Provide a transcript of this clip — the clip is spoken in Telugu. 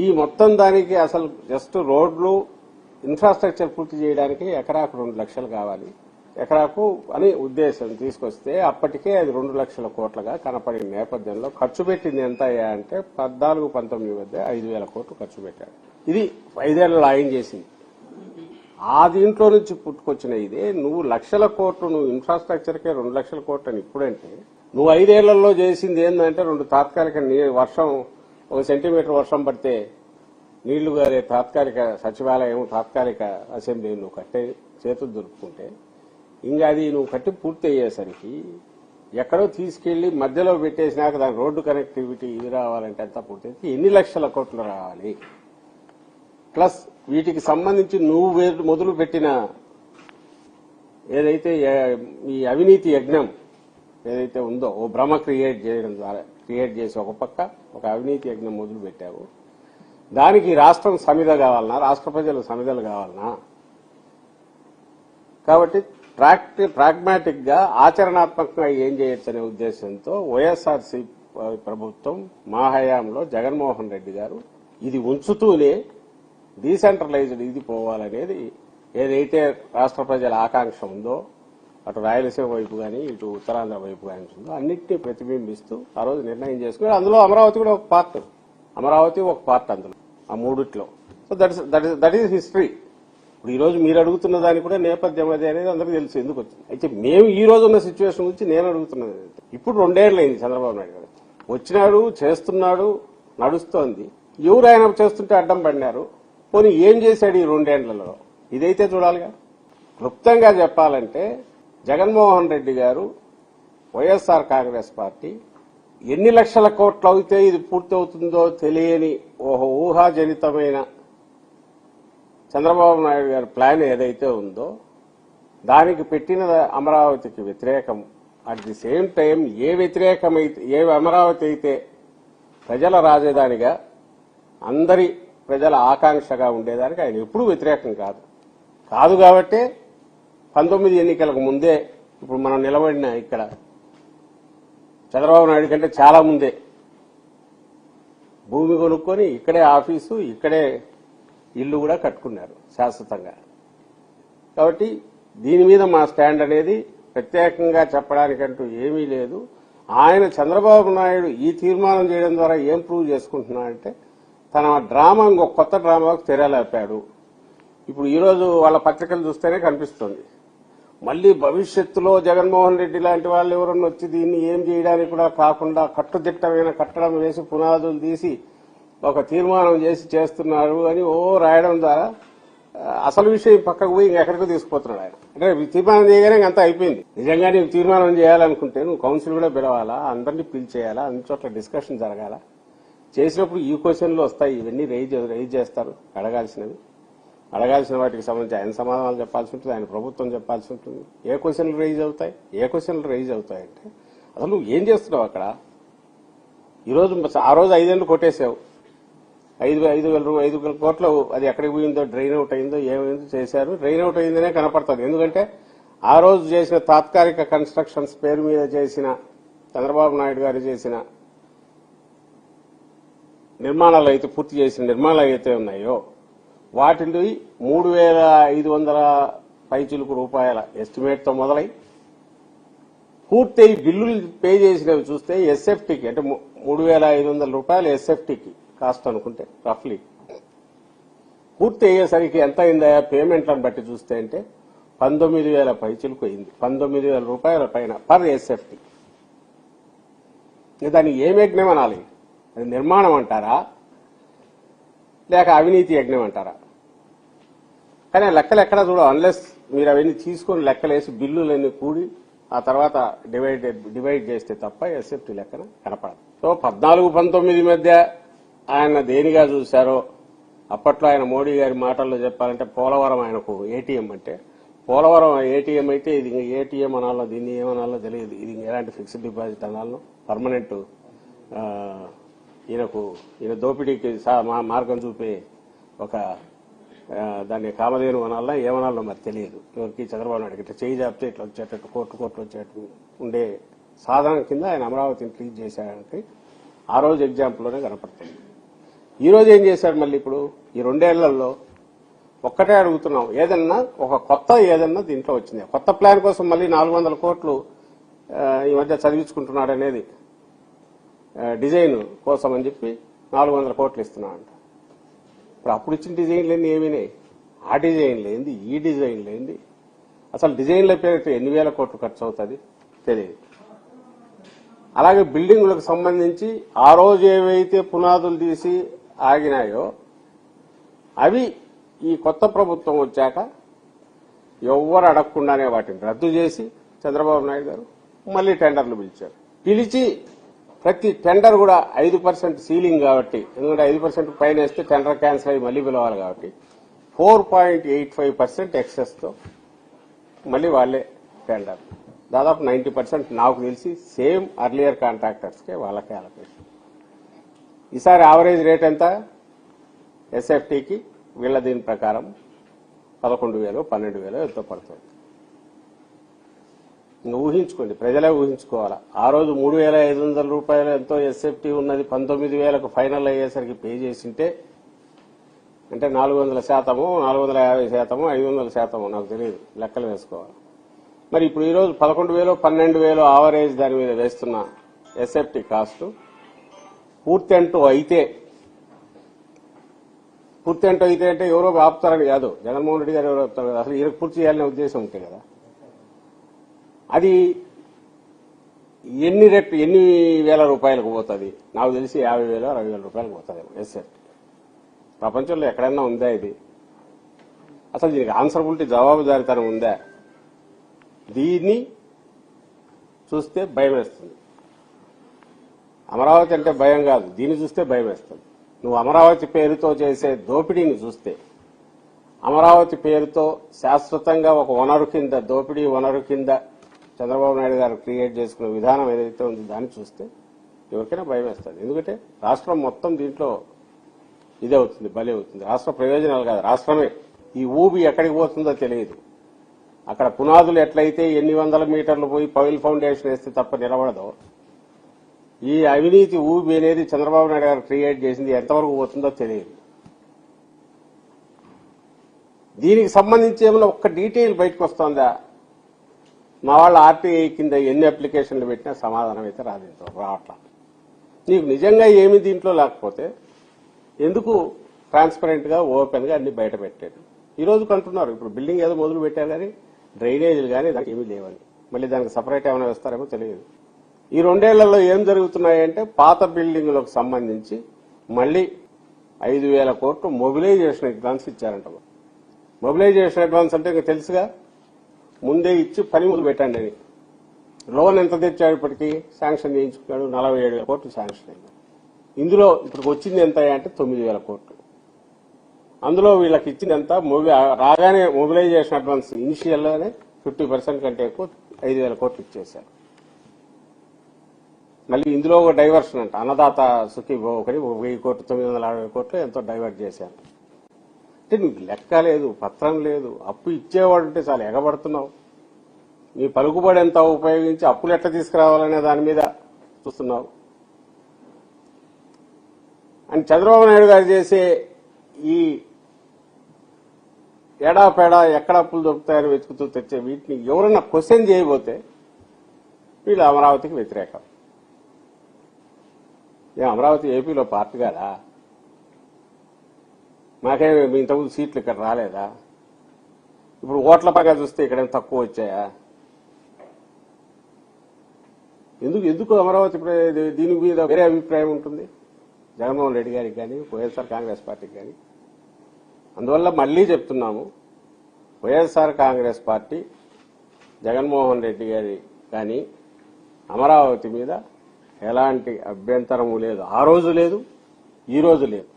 ఈ మొత్తం దానికి అసలు జస్ట్ రోడ్లు ఇన్ఫ్రాస్ట్రక్చర్ పూర్తి చేయడానికి ఎకరాకు 2 లక్షలు కావాలి ఎకరాకు అని ఉద్దేశం తీసుకొస్తే అప్పటికే అది 2 లక్షల కోట్లుగా కనపడిన నేపథ్యంలో ఖర్చు పెట్టింది ఎంత అంటే 14-19 మధ్య 5,000 కోట్లు ఖర్చు పెట్టాడు. ఇది 5 ఏళ్లలో ఆయన చేసింది. ఆ దీంట్లో నుంచి పుట్టుకొచ్చిన ఇదే నువ్వు లక్షల కోట్లు నువ్వు ఇన్ఫ్రాస్ట్రక్చర్కే 2 లక్షల కోట్లు అని ఇప్పుడంటే నువ్వు 5 ఏళ్లలో చేసింది ఏంటంటే 2 తాత్కాలిక వర్షం 1 సెంటీమీటర్ వర్షం పడితే నీళ్లు గారే తాత్కాలిక సచివాలయం తాత్కాలిక అసెంబ్లీ నువ్వు కట్టే చేతులు దొరుకుతుంటే ఇంకా అది నువ్వు కట్టి పూర్తి అయ్యేసరికి ఎక్కడో తీసుకెళ్లి మధ్యలో పెట్టేసినాక దాని రోడ్డు కనెక్టివిటీ ఇది రావాలంటే అంతా పూర్తి ఎన్ని లక్షల కోట్లు రావాలి. ప్లస్ వీటికి సంబంధించి నువ్వు మొదలు పెట్టిన ఏదైతే ఈ అవినీతి యజ్ఞం ఏదైతే ఉందో ఓ భ్రమ క్రియేట్ చేసి ఒక పక్క ఒక అవినీతి యజ్ఞం మొదలు పెట్టావు. దానికి రాష్ట్రం సమిధ కావాలన్నా రాష్ట్ర ప్రజలు సమిధలు కావాలన్నా కాబట్టి ప్రాగ్మాటిక్ గా ఆచరణాత్మకంగా ఏం చేయొచ్చు అనే ఉద్దేశంతో వైఎస్ఆర్సీ ప్రభుత్వం మా హయాంలో జగన్మోహన్ రెడ్డి గారు ఇది ఉంచుతూనే డీసెంట్రలైజ్డ్ ఇది పోవాలనేది ఏదైతే రాష్ట్ర ప్రజల ఆకాంక్ష ఉందో అటు రాయలసీమ వైపు కానీ ఇటు ఉత్తరాంధ్ర వైపు కానీ ఉందో అన్నింటినీ ప్రతిబింబిస్తూ ఆ రోజు నిర్ణయం చేసుకుని అందులో అమరావతి కూడా ఒక పార్ట్ అందులో ఆ మూడిట్లో. So that is history. ఇప్పుడు ఈ రోజు మీరు అడుగుతున్న దానికి కూడా నేపథ్యం అదే అనేది అందరికీ తెలుసు ఎందుకు వచ్చింది. అయితే మేము ఈ రోజు ఉన్న సిచ్యువేషన్ గురించి నేను అడుగుతున్నది ఇప్పుడు 2 ఏళ్లు అయింది చంద్రబాబు నాయుడు గారు వచ్చినాడు చేస్తున్నాడు నడుస్తోంది. ఎవరు ఆయన చేస్తుంటే అడ్డం పడినారు. పోనీ ఏం చేశాడు ఈ 2 ఏళ్లలో ఇదైతే చూడాలిగా. క్లుప్తంగా చెప్పాలంటే జగన్మోహన్ రెడ్డి గారు వైఎస్ఆర్ కాంగ్రెస్ పార్టీ ఎన్ని లక్షల కోట్లు అయితే ఇది పూర్తి అవుతుందో తెలియని ఊహాజనితమైన చంద్రబాబు నాయుడు గారి ప్లాన్ ఏదైతే ఉందో దానికి పెట్టిన అమరావతికి వ్యతిరేకం అట్ ది సేమ్ టైం ఏ అమరావతి అయితే ప్రజల రాజధానిగా అందరి ప్రజల ఆకాంక్షగా ఉండేదానికి ఆయన ఎప్పుడూ వ్యతిరేకం కాదు కాబట్టి 19 ఎన్నికలకు ముందే ఇప్పుడు మనం నిలబడిన ఇక్కడ చంద్రబాబు నాయుడు కంటే చాలా ముందే భూమి కొనుక్కొని ఇక్కడే ఆఫీసు ఇక్కడే ఇల్లు కూడా కట్టుకున్నారు శాశ్వతంగా. కాబట్టి దీని మీద మా స్టాండ్ అనేది ప్రత్యేకంగా చెప్పడానికంటూ ఏమీ లేదు. ఆయన చంద్రబాబు నాయుడు ఈ తీర్మానం చేయడం ద్వారా ఏం ప్రూవ్ చేసుకుంటున్నాడంటే తన డ్రామా ఇంకొక కొత్త డ్రామాకు తెరలేపాడు. ఇప్పుడు ఈరోజు వాళ్ళ పత్రికలు చూస్తేనే కనిపిస్తుంది. మళ్లీ భవిష్యత్తులో జగన్మోహన్ రెడ్డి లాంటి వాళ్ళు ఎవరన్నా వచ్చి దీన్ని ఏం చేయడానికి కూడా కాకుండా కట్టుదిట్టమైన కట్టడం వేసి పునాదులు తీసి ఒక తీర్మానం చేసి చేస్తున్నారు అని రాయడం ద్వారా అసలు విషయం పక్కకు పోయి ఇంకెక్కడికి తీసుకుపోతున్నాడు ఆయన. అంటే తీర్మానం చేయగానే అంతా అయిపోయింది. నిజంగా నీకు తీర్మానం చేయాలనుకుంటే నువ్వు కౌన్సిల్ కూడా పిలవాలా, అందరినీ పిలిచేయాలా, అన్ని చోట్ల డిస్కషన్ జరగాల. చేసినప్పుడు ఈ క్వశ్చన్లు వస్తాయి, ఇవన్నీ రైజ్ చేస్తారు. అడగాల్సిన వాటికి సంబంధించి ఆయన సమాధానాలు చెప్పాల్సి ఉంటుంది, ఆయన ప్రభుత్వం చెప్పాల్సి ఉంటుంది. ఏ క్వశ్చన్లు రైజ్ అవుతాయి అంటే అసలు నువ్వు ఏం చేస్తున్నావు అక్కడ. ఆ రోజు 5 ఏళ్లు కొట్టేశావు. 5,000 కోట్లు అది ఎక్కడికి పోయిందో డ్రైన్ అవుట్ అయిందో ఏమైందో చేశారు. డ్రైన్ అవుట్ అయిందనే కనపడుతుంది. ఎందుకంటే ఆ రోజు చేసిన తాత్కాలిక కన్స్ట్రక్షన్స్ పేరు మీద చేసిన చంద్రబాబు నాయుడు గారు చేసిన నిర్మాణాలు అయితే పూర్తి చేసిన నిర్మాణాలు అయితే ఉన్నాయో వాటిని 3,500 పైచిలుకు రూపాయల ఎస్టిమేట్ తో మొదలై పూర్తి బిల్లులు పే చేసినవి చూస్తే ఎస్ఎఫ్టీకి అంటే 3,500 రూపాయలు ఎస్ఎఫ్టీకి కాస్ట్ అనుకుంటే రఫ్లీ పూర్తి అయ్యేసరికి ఎంత అయిందా పేమెంట్లను బట్టి చూస్తే అంటే 19,000 పైచిలుకు అయింది. 19,000 రూపాయల పైన పర్ ఎస్ఎఫ్టీ. దాన్ని ఏం యజ్ఞం అనాలి? అది నిర్మాణం అంటారా లేక అవినీతి యజ్ఞం అంటారా? కానీ లెక్కలు ఎక్కడా చూడవు. అన్లెస్ మీరు అవన్నీ తీసుకొని లెక్కలేసి బిల్లులన్నీ కూడి ఆ తర్వాత డివైడ్ చేస్తే తప్ప ఎస్ఎఫ్టీ లెక్కన కనపడదు. సో 14-19 మధ్య ఆయన దేనిగా చూశారో అప్పట్లో ఆయన మోడీ గారి మాటల్లో చెప్పాలంటే పోలవరం ఆయనకు ఏటీఎం అంటే పోలవరం ఏటీఎం అయితే ఇది ఏటీఎం అనాలో దీన్ని ఏమనాలో తెలియదు. ఇది ఎలాంటి ఫిక్స్డ్ డిపాజిట్ అనాలో పర్మనెంట్ ఈయన దోపిడీకి మార్గం చూపే ఒక దాన్ని కామధేను అనాలా ఏమనాలో మరి తెలియదు ఎవరికి. చంద్రబాబు నాయుడు ఇట్లా చేయి జాపితే ఇట్లా వచ్చేటట్టు కోట్లు వచ్చేటట్టు ఉండే సాధనం కింద ఆయన అమరావతిని ట్రీట్ చేసేయడానికి ఆ రోజు ఎగ్జాంపుల్లోనే కనపడుతుంది. ఈ రోజు ఏం చేశాడు మళ్ళీ ఇప్పుడు ఈ 2 ఏళ్లలో ఒక్కటే అడుగుతున్నాం, ఏదన్నా ఒక కొత్త ఏదన్నా దీంట్లో వచ్చింది. కొత్త ప్లాన్ కోసం మళ్ళీ 400 కోట్లు ఈ మధ్య చదివించుకుంటున్నాడు అనేది డిజైన్ కోసం అని చెప్పి 400 కోట్లు ఇస్తున్నాడంట. ఇప్పుడు అప్పుడు ఇచ్చిన డిజైన్లన్నీ ఏమినాయి? ఆ డిజైన్ లేనిది, ఈ డిజైన్ లేనిది, అసలు డిజైన్ల పేరు ఎన్ని వేల కోట్లు ఖర్చు అవుతుంది తెలియదు. అలాగే బిల్డింగులకు సంబంధించి ఆ రోజు ఏవైతే పునాదులు తీసి ఆగినాయో అవి ఈ కొత్త ప్రభుత్వం వచ్చాక ఎవ్వరు అడగకుండానే వాటిని రద్దు చేసి చంద్రబాబు నాయుడు గారు మళ్లీ టెండర్లు పిలిచారు. పిలిచి ప్రతి టెండర్ కూడా 5% సీలింగ్ కాబట్టి, ఎందుకంటే 5% పైన వేస్తే టెండర్ క్యాన్సిల్ అయ్యి మళ్లీ పిలవాలి కాబట్టి 4.85% ఎక్సెస్ తో మళ్లీ వాళ్లే టెండర్. దాదాపు 90% నాకు తెలిసి సేమ్ అర్లియర్ కాంట్రాక్టర్స్ కే వాళ్ళకే అలొకేషన్. ఈసారి యావరేజ్ రేట్ ఎంత ఎస్ఎఫ్టీకి? వీళ్ళ దీని ప్రకారం 11,000 12,000 ఎంతో పడుతుంది. ఇంకా ఊహించుకోండి, ప్రజలే ఊహించుకోవాలా. ఆ రోజు 3,500 రూపాయలు ఎంతో ఎస్ఎఫ్టీ ఉన్నది 19,000కు ఫైనల్ అయ్యేసరికి పే చేసింటే, అంటే 400%, 450%, 500% నాకు తెలియదు, లెక్కలు వేసుకోవాలి. మరి ఇప్పుడు ఈరోజు 11,000 12,000 ఆవరేజ్ దాని మీద వేస్తున్న ఎస్ఎఫ్టీ కాస్ట్ పూర్తి అంటూ అయితే అంటే ఎవరో ఆపుతారని కాదు, జగన్మోహన్ రెడ్డి గారు ఎవరో ఆపుతారు కదా, అసలు ఈయనకు పూర్తి చేయాలనే ఉద్దేశం ఉంటే కదా. అది ఎన్ని వేల రూపాయలకు పోతుంది? నాకు తెలిసి 50,000 60,000 రూపాయలకు పోతుంది ఎస్ఎఫ్టీ. ప్రపంచంలో ఎక్కడైనా ఉందా ఇది? అసలు దీనికి ఆన్సరబిలిటీ, జవాబుదారీతనం ఉందా? దీన్ని చూస్తే భయం వేస్తుంది. అమరావతి అంటే భయం కాదు, దీన్ని చూస్తే భయం వేస్తుంది. నువ్వు అమరావతి పేరుతో చేసే దోపిడీని చూస్తే, అమరావతి పేరుతో శాశ్వతంగా ఒక వనరు కింద, దోపిడీ వనరు కింద చంద్రబాబు నాయుడు గారు క్రియేట్ చేసుకున్న విధానం ఏదైతే ఉందో దాన్ని చూస్తే ఎవరికైనా భయం వేస్తుంది. ఎందుకంటే రాష్ట్రం మొత్తం దీంట్లో ఇదే అవుతుంది, బలి అవుతుంది. రాష్ట్ర ప్రయోజనాలు కాదు, రాష్ట్రమే. ఈ ఊబి ఎక్కడికి పోతుందో తెలియదు. అక్కడ పునాదులు ఎట్లయితే ఎన్ని వందల మీటర్లు పోయి పైల్ ఫౌండేషన్ వేస్తే తప్ప నిలబడదో, ఈ అవినీతి ఊబి అనేది చంద్రబాబు నాయుడు గారు క్రియేట్ చేసింది ఎంతవరకు పోతుందో తెలియదు. దీనికి సంబంధించి ఏమైనా ఒక్క డీటెయిల్ బయటకు వస్తుందా? మా వాళ్ళ ఆర్టీఐ కింద ఎన్ని అప్లికేషన్లు పెట్టినా సమాధానం అయితే రావట్లా. నీకు నిజంగా ఏమి దీంట్లో లేకపోతే ఎందుకు ట్రాన్స్పరెంట్ గా, ఓపెన్ గా అన్ని బయట పెట్టాడు? ఈ రోజు కంటున్నారు, ఇప్పుడు బిల్డింగ్ ఏదో మొదలు పెట్టారు కానీ డ్రైనేజీలు కానీ దానికి ఏమీ లేవని. మళ్ళీ దానికి సపరేట్ ఏమైనా వేస్తారేమో తెలియదు. ఈ 2 ఏళ్లలో ఏం జరుగుతున్నాయంటే, పాత బిల్డింగులకు సంబంధించి మళ్లీ 5,000 కోట్లు మొబిలైజేషన్ అడ్వాన్స్ ఇచ్చారంట. మొబిలైజేషన్ అడ్వాన్స్ అంటే ఇంకా తెలుసుగా, ముందే ఇచ్చి పని మొదలు పెట్టండి అని. లోన్ ఎంత తెచ్చాడు? ఇప్పటికీ శాంక్షన్ చేయించుకున్నాడు, 47,000 కోట్లు శాంక్షన్ అయింది. ఇందులో ఇప్పుడు వచ్చింది ఎంత అంటే 9,000 కోట్లు. అందులో వీళ్ళకి ఇచ్చింది ఎంత? రాగానే మొబిలైజేషన్ అడ్వాన్స్ ఇనిషియల్ లోనే 50% కంటే ఎక్కువ 5,000 కోట్లు ఇచ్చేశారు. మళ్ళీ ఇందులో ఒక డైవర్షన్ అంట, అన్నదాత సుఖీభో ఒకటి 1,000 కోట్లు, 960 కోట్లు ఎంతో డైవర్ట్ చేశారు. అంటే నీకు లెక్క లేదు, పత్రం లేదు, అప్పు ఇచ్చేవాడు అంటే చాలా ఎగబడుతున్నావు. నీ పలుకుబడి ఎంత ఉపయోగించి అప్పులు ఎట్లా తీసుకురావాలనే దాని మీద చూస్తున్నావు. అని చంద్రబాబు నాయుడు గారు చేసే ఈ ఏడాపేడా ఎక్కడ అప్పులు దొరుకుతాయని వెతుకుతూ తెచ్చే వీటిని ఎవరన్నా క్వశ్చన్ చేయబోతే వీళ్ళు అమరావతికి వ్యతిరేకం. అమరావతి ఏపీలో పార్టీ కాదా? మాకే ఇంతకుముందు సీట్లు ఇక్కడ రాలేదా? ఇప్పుడు ఓట్ల పరంగా చూస్తే ఇక్కడేం తక్కువ వచ్చాయా? ఎందుకు అమరావతి దీని మీద వేరే అభిప్రాయం ఉంటుంది జగన్మోహన్ రెడ్డి గారికి కానీ, వైఎస్ఆర్ కాంగ్రెస్ పార్టీకి కానీ. అందువల్ల మళ్లీ చెప్తున్నాము, వైఎస్ఆర్ కాంగ్రెస్ పార్టీ, జగన్మోహన్ రెడ్డి గారి కానీ అమరావతి మీద ఎలాంటి అభ్యంతరము లేదు. ఆ రోజు లేదు, ఈ రోజు లేదు.